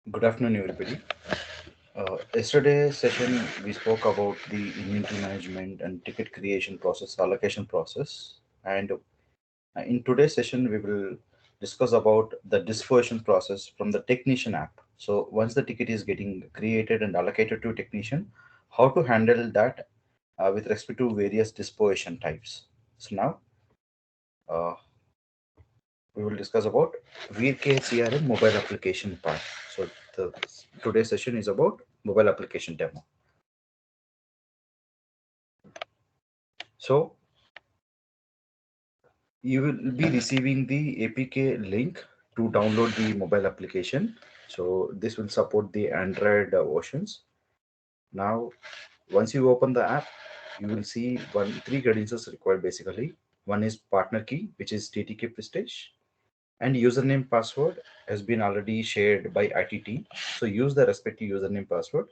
Good afternoon, everybody. Yesterday's session, we spoke about the inventory management and ticket creation process, allocation process. And in today's session, we will discuss about the dispersion process from the technician app. So once the ticket is getting created and allocated to a technician, how to handle that with respect to various dispersion types. So now uh, we will discuss about VK CRM mobile application part. So the today's session is about mobile application demo. So you will be receiving the APK link to download the mobile application. So this will support the Android versions. Now, once you open the app, you will see three credentials required basically. One is partner key, which is TTK Prestige, and username password has been already shared by ITT. So use the respective username password.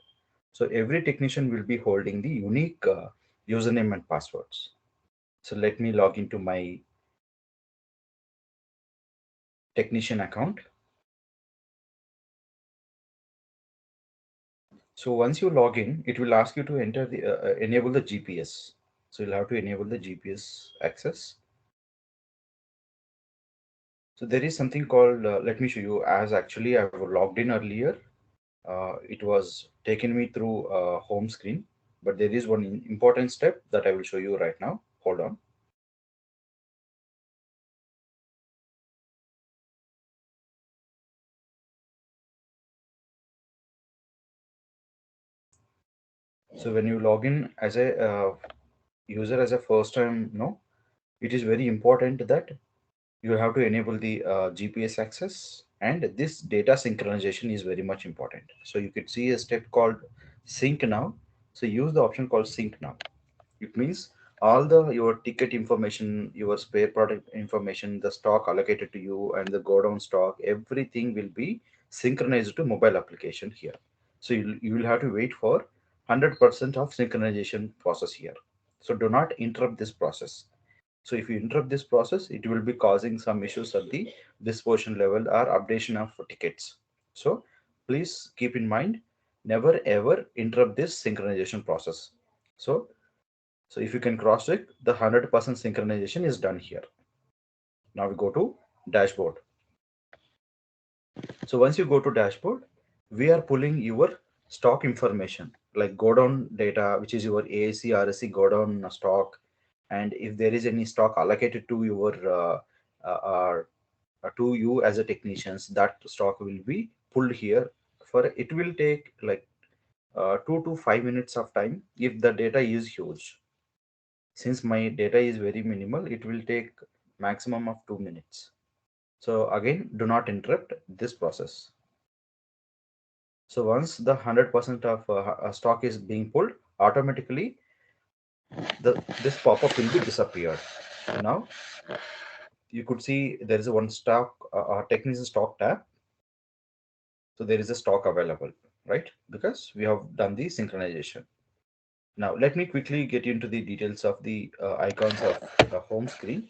So every technician will be holding the unique username and passwords. So let me log into my technician account. So once you log in, it will ask you to enter the enable the GPS. So you'll have to enable the GPS access. So there is something called, let me show you, as actually I've logged in earlier. It was taken me through home screen, but there is one important step that I will show you right now. Hold on. So when you log in as a user as a first time, no, it is very important that you have to enable the GPS access, and this data synchronization is very much important. So you could see a step called sync now. So use the option called sync now. It means all the your ticket information, your spare product information, the stock allocated to you, and the go down stock, everything will be synchronized to mobile application here. So you will have to wait for 100% of synchronization process here. So do not interrupt this process. So if you interrupt this process, it will be causing some issues at the dispersion level or updation of tickets. So please keep in mind, never ever interrupt this synchronization process. So, so if you can cross check, the 100% synchronization is done here. Now we go to dashboard. So once you go to dashboard, we are pulling your stock information like go down data, which is your AAC, RSC go down stock, and if there is any stock allocated to your to you as a technicians, that stock will be pulled here. For it will take like 2 to 5 minutes of time if the data is huge. Since my data is very minimal, it will take maximum of 2 minutes. So again, do not interrupt this process. So once the 100% of stock is being pulled, automatically this pop-up will be disappeared. Now you could see there is a one stock technician stock tab. So there is a stock available, right? Because we have done the synchronization. Now let me quickly get into the details of the icons of the home screen.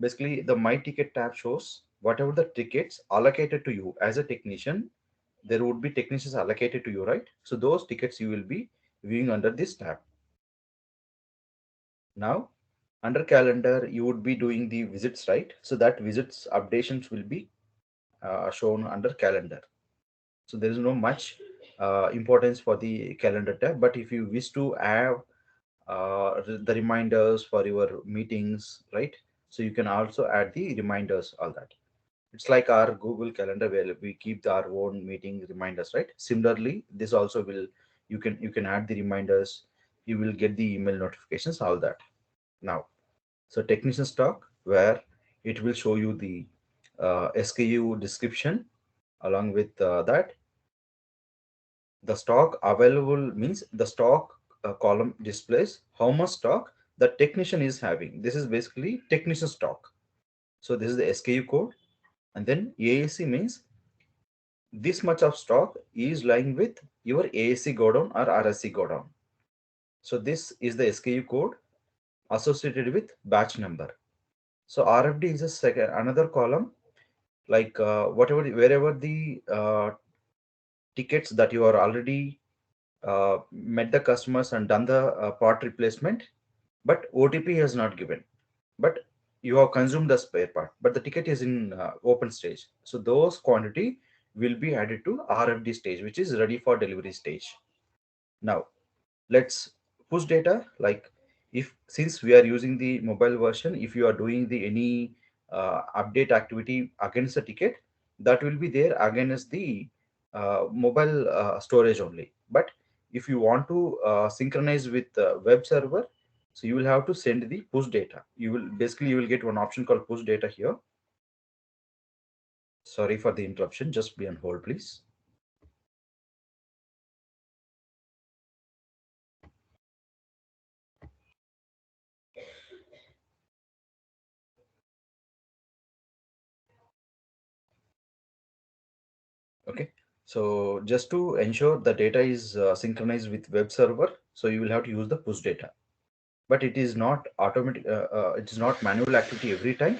Basically, the My Ticket tab shows whatever the tickets allocated to you as a technician. There would be technicians allocated to you, right? So those tickets you will be viewing under this tab. Now, under calendar, you would be doing the visits, right? So that visits updations will be shown under calendar. So there is no much importance for the calendar tab. But if you wish to have the reminders for your meetings, right? So you can also add the reminders, all that. It's like our Google Calendar where we keep our own meeting reminders, right? Similarly, this also will you can add the reminders. You will get the email notifications, all that. Now, so technician stock where it will show you the SKU description. Along with that, the stock available means the stock column displays how much stock the technician is having. This is basically technician stock. So this is the SKU code, and then AAC means this much of stock is lying with your AAC godown or RSC godown. So this is the SKU code associated with batch number. So RFD is a second another column, like whatever wherever the tickets that you are already met the customers and done the part replacement, but OTP has not given, but you have consumed the spare part, but the ticket is in open stage. So those quantity will be added to RFD stage, which is ready for delivery stage. Now let's push data. Like, if since we are using the mobile version, if you are doing the any update activity against the ticket, that will be there against the mobile storage only. But if you want to synchronize with the web server, so you will have to send the push data. You will basically, you will get one option called push data here. Sorry for the interruption, just be on hold please. Okay, so just to ensure the data is synchronized with web server, so you will have to use the push data. But it is not automatic, it is not manual activity every time.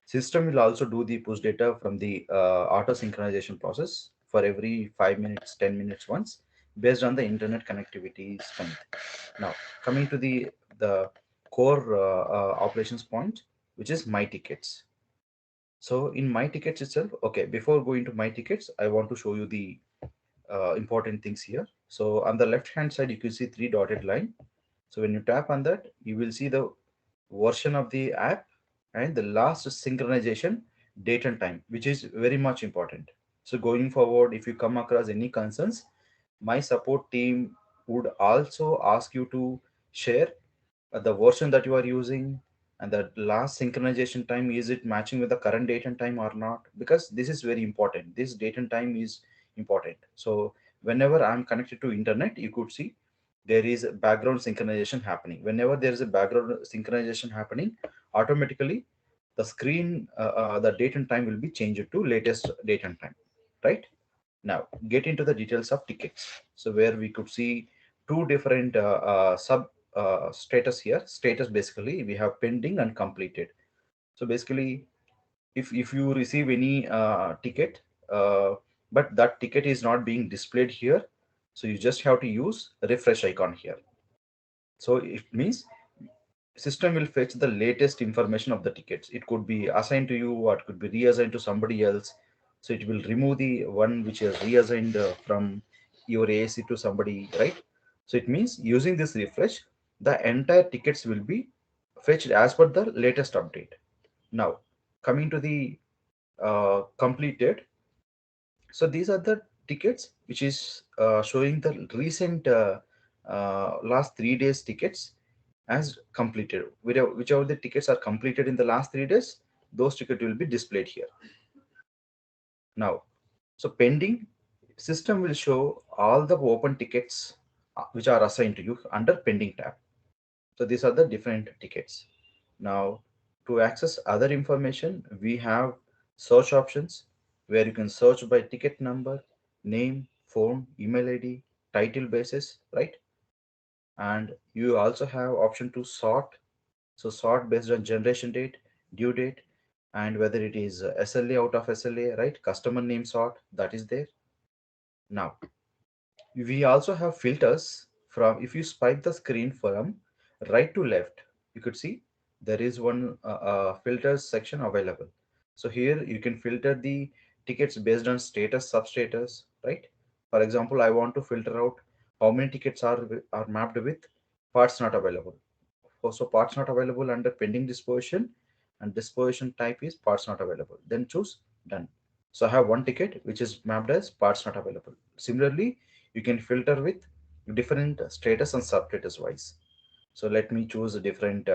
System will also do the push data from the auto synchronization process for every 5 minutes, 10 minutes once, based on the internet connectivity strength. Now coming to the core operations point, which is my tickets. So in my tickets itself, okay, before going to my tickets, I want to show you the important things here. So on the left hand side, you can see three dotted line. So when you tap on that, you will see the version of the app and the last synchronization date and time, which is very much important. So going forward, if you come across any concerns, my support team would also ask you to share the version that you are using, and the last synchronization time, is it matching with the current date and time or not, because this is very important. This date and time is important. So whenever I'm connected to internet, you could see there is a background synchronization happening. Whenever there is a background synchronization happening, automatically the screen, the date and time will be changed to latest date and time, right? Now get into the details of tickets. So where we could see two different sub status here. Status, basically we have pending and completed. So basically, if you receive any ticket, uh, but that ticket is not being displayed here, so you just have to use refresh icon here. So it means system will fetch the latest information of the tickets. It could be assigned to you or it could be reassigned to somebody else. So it will remove the one which is reassigned from your AAC to somebody, right? So it means using this refresh, the entire tickets will be fetched as per the latest update. Now coming to the completed. So these are the tickets which is showing the recent last 3 days tickets as completed. Whichever the tickets are completed in the last 3 days, those tickets will be displayed here. Now, so pending, system will show all the open tickets which are assigned to you under pending tab. So these are the different tickets. Now, to access other information, we have search options where you can search by ticket number, name, phone, email ID, title basis, right? And you also have option to sort. So sort based on generation date, due date, and whether it is SLA out of SLA, right? Customer name sort, that is there. Now, we also have filters. From, if you swipe the screen from right to left, you could see there is one filters section available. So here you can filter the tickets based on status, substatus, right? For example, I want to filter out how many tickets are mapped with parts not available. So parts not available under pending disposition, and disposition type is parts not available. Then choose done. So I have one ticket which is mapped as parts not available. Similarly, you can filter with different status and substatus wise. So let me choose a different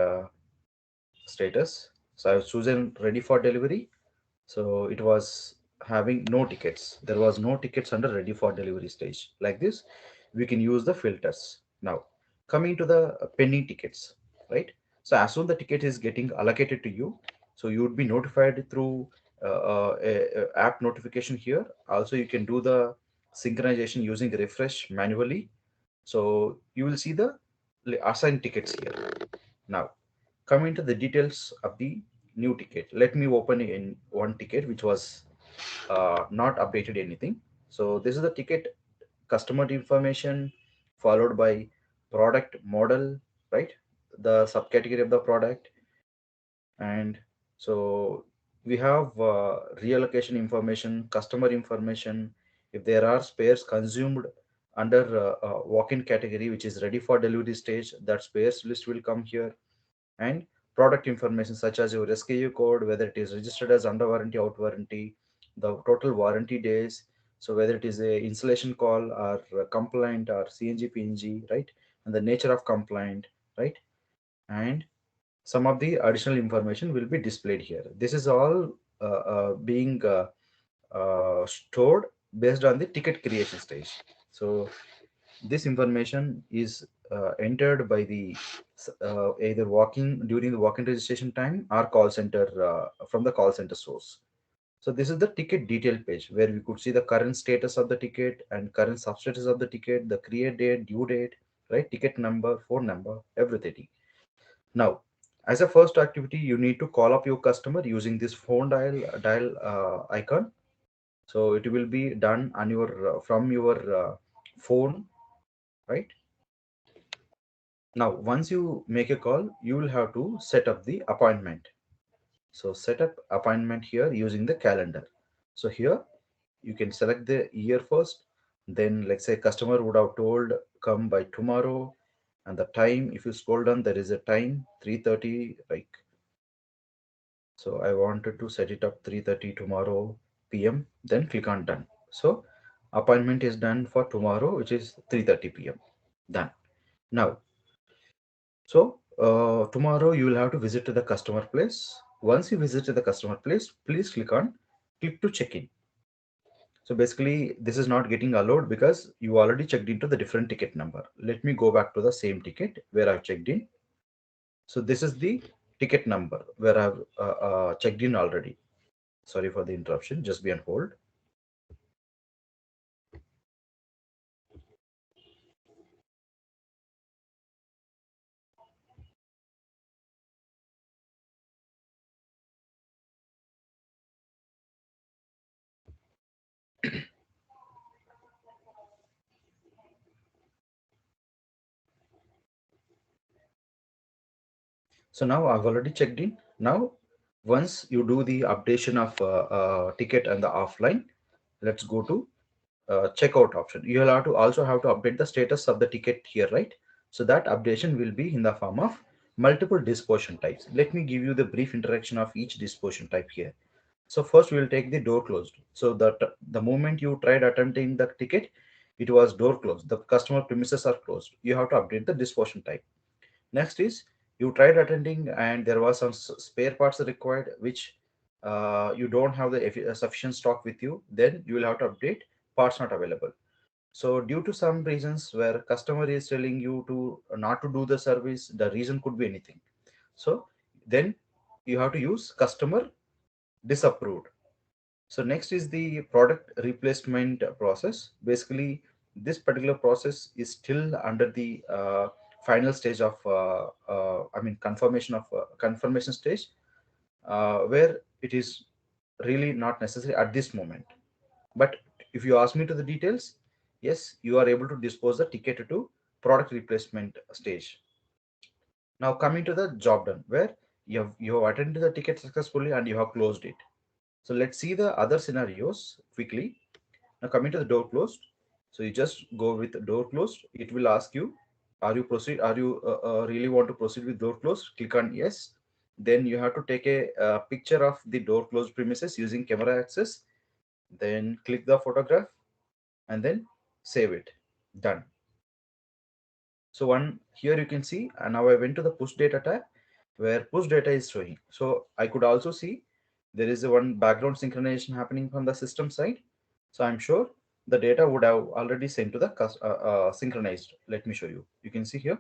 status. So I've chosen ready for delivery. So it was having no tickets. There was no tickets under ready for delivery stage. Like this, we can use the filters. Now, coming to the pending tickets, right? So as soon the ticket is getting allocated to you, so you would be notified through a app notification here. Also, you can do the synchronization using refresh manually. So you will see the assigned tickets here. Now, coming to the details of the new ticket, let me open in one ticket which was not updated anything. So this is the ticket customer information, followed by product model, right? The subcategory of the product. And so we have reallocation information, customer information. If there are spares consumed under walk-in category, which is ready for delivery stage, that spares list will come here. And product information such as your SKU code, whether it is registered as under warranty, out warranty, the total warranty days, so whether it is a installation call or compliant or CNG PNG, right? And the nature of compliant, right? And some of the additional information will be displayed here. This is all being stored based on the ticket creation stage. So this information is entered by the either walking during the walk-in registration time or call center from the call center source. So this is the ticket detail page where we could see the current status of the ticket and current substatus of the ticket, the create date, due date, right? Ticket number, phone number, everything. Now, as a first activity, you need to call up your customer using this phone dial icon. So it will be done on your from your phone, right? Now, once you make a call, you will have to set up the appointment. So set up appointment here using the calendar. So here you can select the year first. Then let's say customer would have told come by tomorrow, and the time. If you scroll down, there is a time 3:30. Like so, I wanted to set it up 3:30 tomorrow p.m. Then click on done. So appointment is done for tomorrow, which is 3:30 p.m. Done. Now so tomorrow you will have to visit to the customer place. Once you visit to the customer place, please click to check in. So basically this is not getting allowed because you already checked into the different ticket number. Let me go back to the same ticket where I've checked in. So this is the ticket number where I've checked in already. Sorry for the interruption. Just be on hold. So now I've already checked in. Now, once you do the updation of ticket and the offline, let's go to checkout option. You will have to also have to update the status of the ticket here, right? So that updation will be in the form of multiple disposition types. Let me give you the brief introduction of each disposition type here. So first we will take the door closed. So that the moment you tried attempting the ticket, it was door closed. The customer premises are closed. You have to update the disposition type. Next is you tried attending and there was some spare parts required, which you don't have the sufficient stock with you. Then you will have to update parts not available. So due to some reasons where customer is telling you to not to do the service, the reason could be anything. So then you have to use customer disapproved. So next is the product replacement process. Basically, this particular process is still under the final stage of, I mean, confirmation stage, where it is really not necessary at this moment. But if you ask me to the details, yes, you are able to dispose the ticket to product replacement stage. Now coming to the job done, where you have attended the ticket successfully and you have closed it. So let's see the other scenarios quickly. Now coming to the door closed. So you just go with the door closed. It will ask you, are you really want to proceed with door closed? Click on yes. Then you have to take a, picture of the door closed premises using camera access. Then click the photograph and then save it. Done. So one here you can see, and now I went to the push data tab where push data is showing. So I could also see there is a one background synchronization happening from the system side. So I'm sure the data would have already sent to the synchronized. Let me show you. You can see here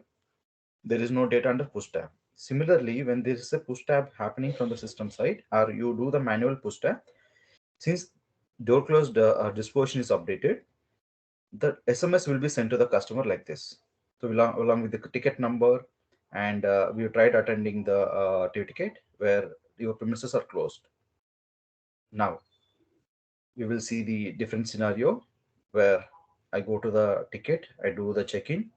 there is no data under push tab. Similarly, when there is a push tab happening from the system side, or you do the manual push tab, since door closed disposition is updated, the SMS will be sent to the customer like this. So along with the ticket number, and we tried attending the ticket where your premises are closed. Now we will see the different scenario where I go to the ticket, I do the check-in,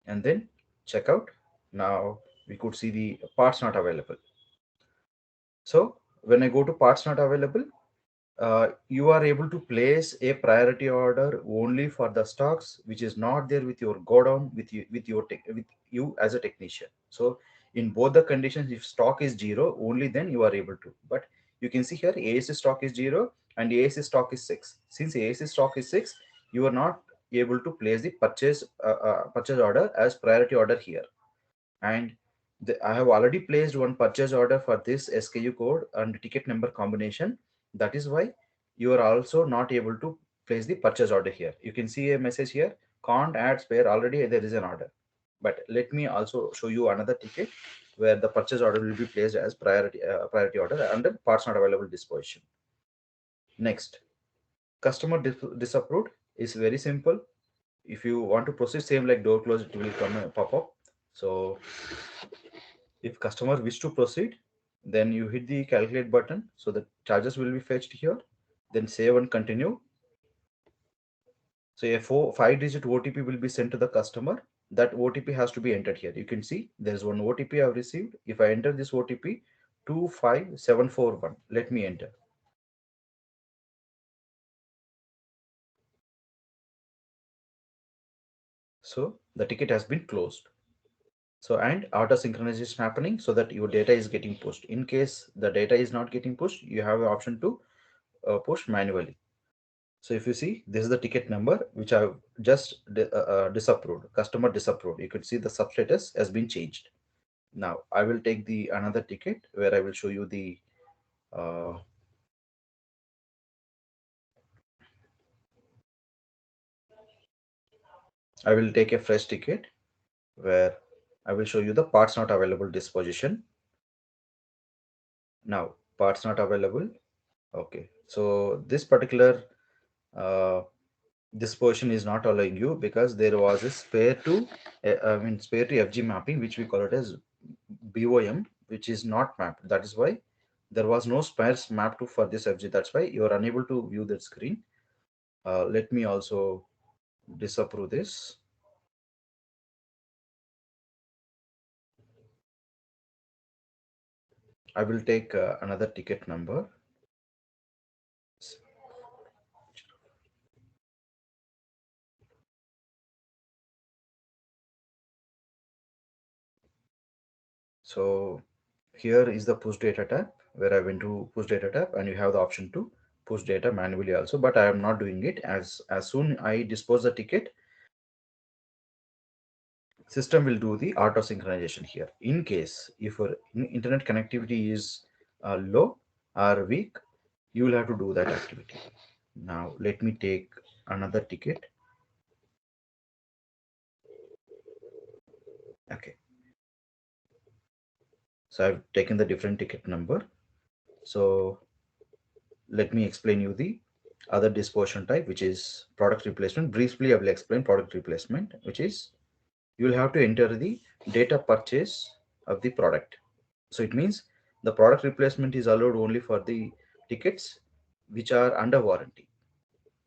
and then checkout. Now we could see the parts not available. So when I go to parts not available, you are able to place a priority order only for the stocks which is not there with your godown with you as a technician. So in both the conditions, if stock is zero, only then you are able to. But you can see here AAC stock is zero and AAC stock is six. Since AAC stock is six, you are not able to place the purchase order as priority order here. And I have already placed one purchase order for this SKU code and ticket number combination. That is why you are also not able to place the purchase order here. You can see a message here, can't add spare, already there is an order. But let me also show you another ticket where the purchase order will be placed as priority order under parts not available disposition. Next, customer disapproved is very simple. If you want to proceed, same like door close, it will come pop up. So if customer wish to proceed, then you hit the calculate button. So the charges will be fetched here. Then save and continue. So a 5-digit OTP will be sent to the customer. That OTP has to be entered here. You can see there's one OTP I've received. If I enter this OTP, 25741, let me enter. So the ticket has been closed. So and auto synchronization happening so that your data is getting pushed. In case the data is not getting pushed, you have an option to push manually. So if you see, this is the ticket number which I've just disapproved, customer disapproved. You could see the substatus has been changed. Now I will take the another ticket where I will show you the uh, I will take a fresh ticket where I will show you the parts not available disposition. Now parts not available. Okay, so this particular uh, this portion is not allowing you because there was a spare to FG mapping, which we call it as BOM, which is not mapped. That is why there was no spares mapped to for this FG. That's why you are unable to view that screen. Let me also disapprove this. I will take another ticket number. So here is the push data tab where I went to push data tab, and you have the option to push data manually also, but I am not doing it. As soon I dispose the ticket, system will do the auto synchronization here. In case if your internet connectivity is low or weak, you will have to do that activity. Now let me take another ticket. Okay, so I've taken the different ticket number. So let me explain you the other disposition type, which is product replacement. Briefly I will explain product replacement, which is you will have to enter the data purchase of the product. So it means the product replacement is allowed only for the tickets which are under warranty.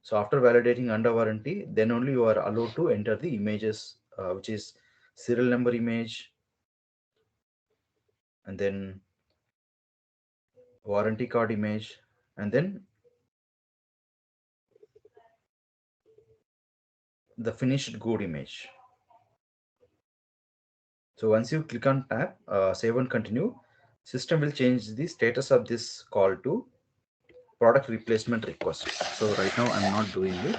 So after validating under warranty, then only you are allowed to enter the images, which is serial number image, and then warranty card image, and then the finished good image. So once you click on tab, save and continue, system will change the status of this call to product replacement request. So right now I'm not doing it.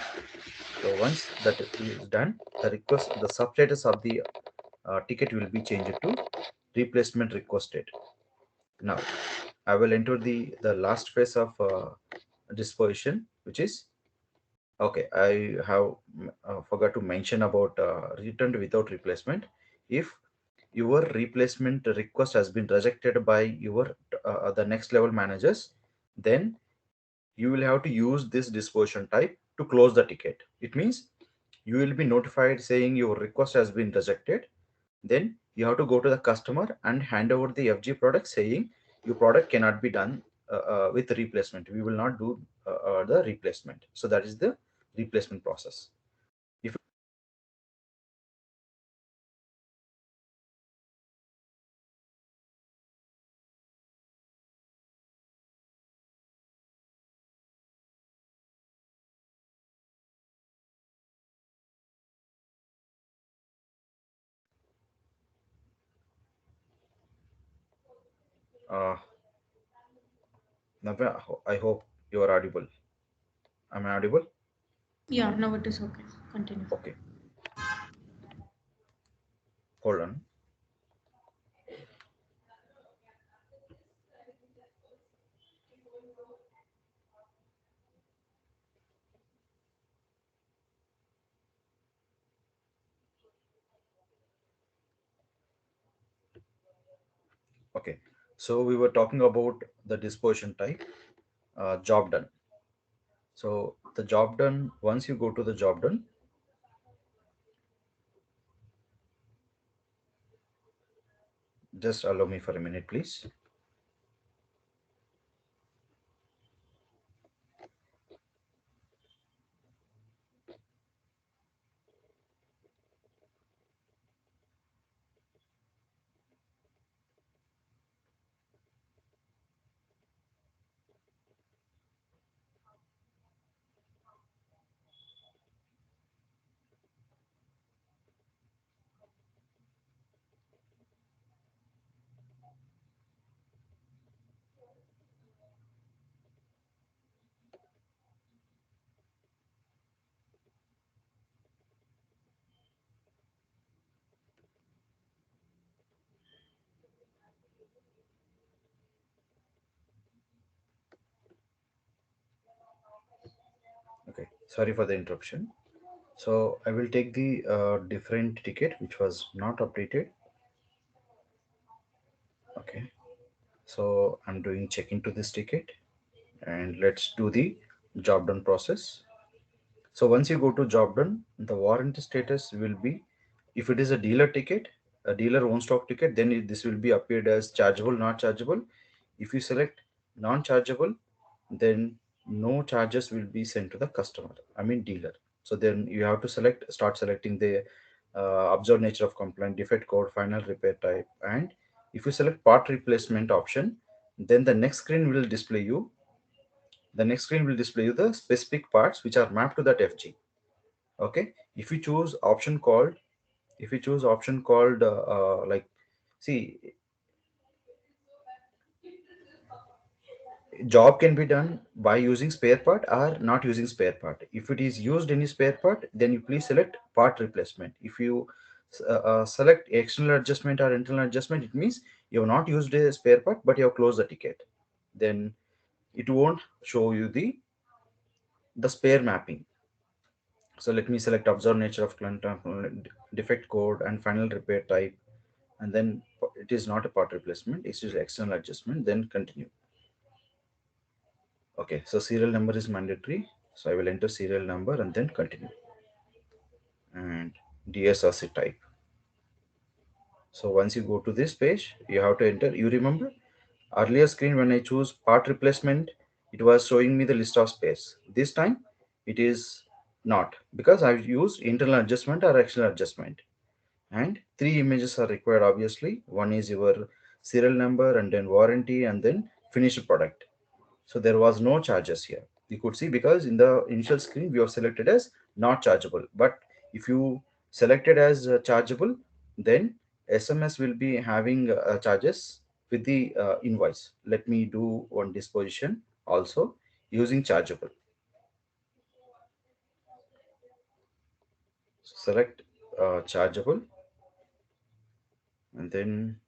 So once that is done, the request, the substatus of the ticket will be changed to replacement requested. Now I will enter the last phase of disposition, which is okay. I have forgot to mention about returned without replacement. If your replacement request has been rejected by your the next level managers, then you will have to use this disposition type to close the ticket. It means you will be notified saying your request has been rejected. Then you have to go to the customer and hand over the FG product saying your product cannot be done with replacement. We will not do the replacement. So that is the replacement process. Uh, Navya, I hope you are audible. Am I audible? Yeah, now it is okay. Continue. Okay, hold on. Okay, so we were talking about the disposition type, job done. So the job done, once you go to the job done, just allow me for a minute, please. Okay, sorry for the interruption. So I will take the different ticket which was not updated. Okay, so I'm doing check into this ticket, and let's do the job done process. So once you go to job done, the warranty status will be, if it is a dealer ticket, a dealer own stock ticket, then this will be appeared as chargeable, not chargeable. If you select non-chargeable, then no charges will be sent to the customer, I mean dealer. So then you have to start selecting the observed nature of complaint, defect code, final repair type, and if you select part replacement option, then the next screen will display you the specific parts which are mapped to that FG. Okay, if you choose option called, like, see, job can be done by using spare part or not using spare part. If it is used any spare part, then you please select part replacement. If you select external adjustment or internal adjustment, it means you have not used a spare part but you have closed the ticket. Then it won't show you the spare mapping. So let me select observed nature of client, defect code and final repair type, and then it is not a part replacement, it's just external adjustment, then continue. Okay, so serial number is mandatory, so I will enter serial number and then continue, and DSRC type. So once you go to this page, you have to enter, you remember earlier screen when I choose part replacement, it was showing me the list of space. This time it is not, because I've used internal adjustment or external adjustment. And three images are required, obviously. One is your serial number, and then warranty, and then finished product. So there was no charges here, you could see, because in the initial screen we have selected as not chargeable. But if you selected as chargeable, then SMS will be having charges with the invoice. Let me do one disposition also using chargeable. Select chargeable, and then,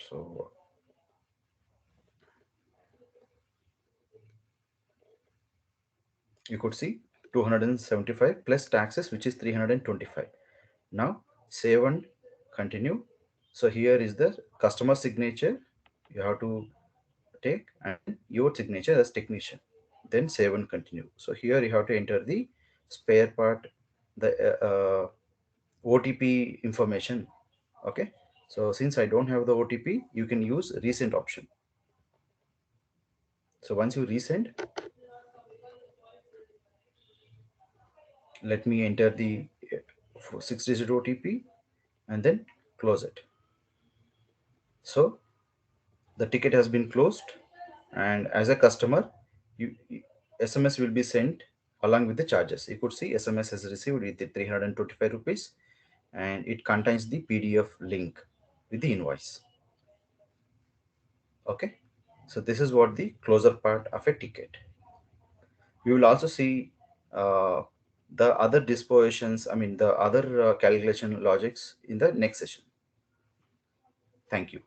so you could see 275 plus taxes, which is 325. Now save and continue. So here is the customer signature you have to take, and your signature as technician, then save and continue. So here you have to enter the spare part, the OTP information. Okay, so since I don't have the OTP, you can use resend option. So once you resend, let me enter the 6-digit OTP and then close it. So the ticket has been closed, and as a customer, SMS will be sent along with the charges. You could see SMS has received with the 325 rupees, and it contains the PDF link. with the invoice. Okay, so this is what the closer part of a ticket. We will also see uh, the other dispositions, I mean the other calculation logics in the next session. Thank you.